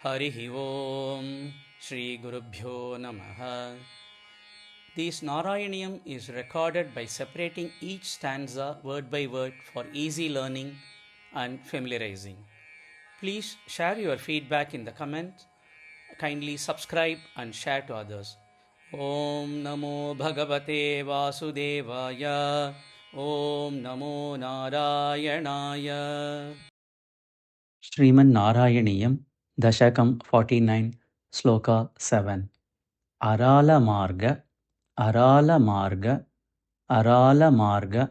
Harihi Om Shri Gurubhyo Namaha. This Narayaniyam is recorded by separating each stanza word by word for easy learning and familiarizing. Please share your feedback in the comments. Kindly subscribe and share to others. Om Namo Bhagavate Vasudevaya. Om Namo Narayanaya. Sriman Narayaniyam Dashakam 49 Sloka 7 Arala Marga Arala Marga Arala Marga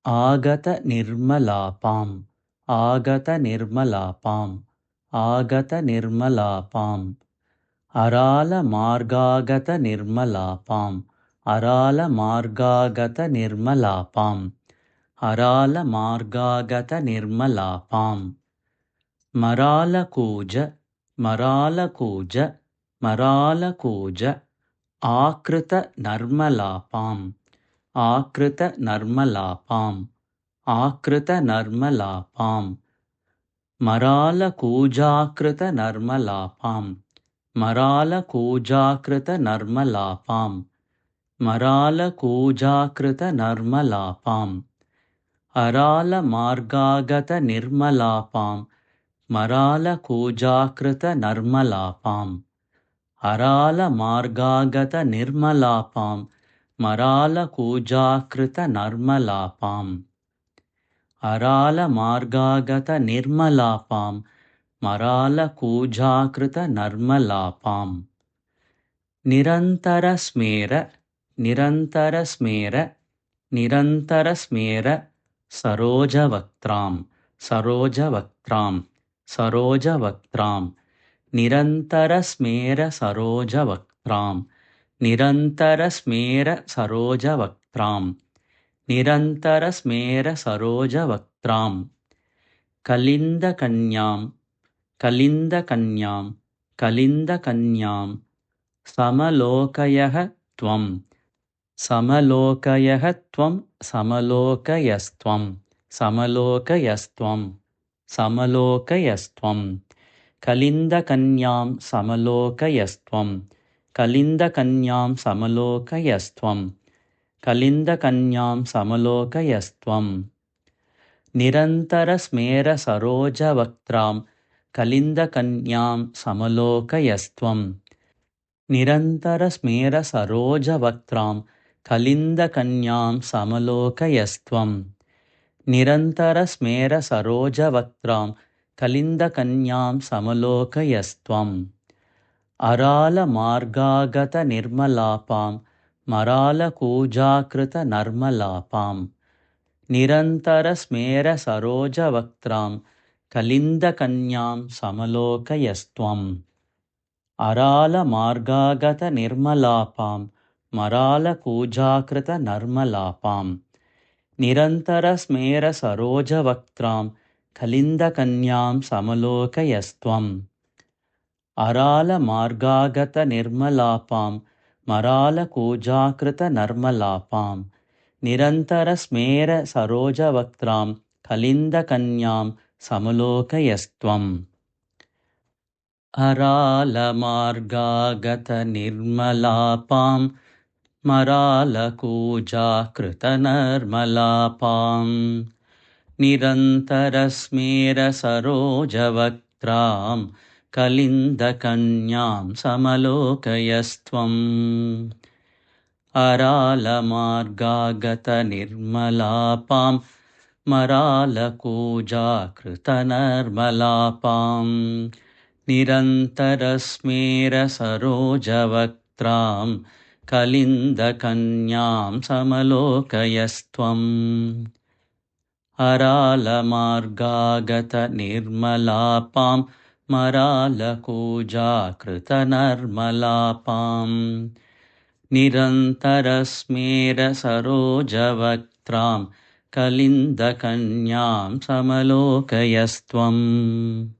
Agata Nirmalapam Agata Nirmalapam Agata Nirmalapam Arala Margagata Nirmalapam Arala Margagata Nirmalapam Arala Margagata Nirmalapam Maralakuja, Maralakuja, Maralakuja, Akrita Narmalapam, Akrita Narmalapam, Akrita Narmalapam, Maralakujakrita Narmalapam, Maralakujakrita Narmalapam, Maralakujakrita Narmalapam, Arala Margagata Nirmalapam, Marala Kujakrita Narmalapam Arala Margagata Nirmalapam Marala Kujakrita Narmalapam Arala Margagata Nirmalapam Marala Kujakrita Narmalapam Nirantara Smera Nirantara Smera Nirantara Smera Saroja Vaktram Saroja Vaktram Saroja Vaktram Nirantara Smera Saroja Vaktram Nirantara Smera Saroja Vaktram Nirantara Smera Saroja Vaktram Kalinda Kanyam Kalinda Kanyam Kalinda Kanyam Samalokayah Tvam Samalokayah Tvam Samalokayastvam Samalokayastvam Samalokayastvam Kalinda Kanyam Samalokayastvam Kalinda Kanyam Samalokayastvam Kalinda Kanyam Samalokayastvam Nirantara Smera Saroja Vaktram Kalinda Kanyam Samalokayastvam Nirantara Smera Saroja Vaktram Kalinda Kanyam Samalokayastvam Nirantara Smera Saroja Vaktram Kalinda Kanyam Samalokayastvam Arala Margagata Nirmalapam Marala Kujakrita Narmalapam Nirantara Smera Saroja Vaktram Kalinda Kanyam Samalokayastvam Arala Margagata Nirmalapam Marala Kujakrita Narmalapam Nirantara Smera Saroja Vaktram Kalinda Kanyam Samalokayastvam Arala Margagata Nirmalapam Marala Kujakrita Narmalapam Nirantara Smera Saroja Vaktram Kalinda Kanyam Samalokayastvam Arala Margagata Nirmalapam Marala Kujakrita Narmalapam Nirantara Smera Saroja Vaktram Kalinda Kanyam Samalokayastvam Arala Margagata Nirmalapam Marala Kujakrita Narmalapam Nirantara Smera Saroja Vaktram Kalinda Kanyam Samalokayastvam Arala Margagata Nirmalapam Marala Kujakrita Narmalapam Nirantara Smera Saroja Vaktram Kalinda Kanyam Samalokayastvam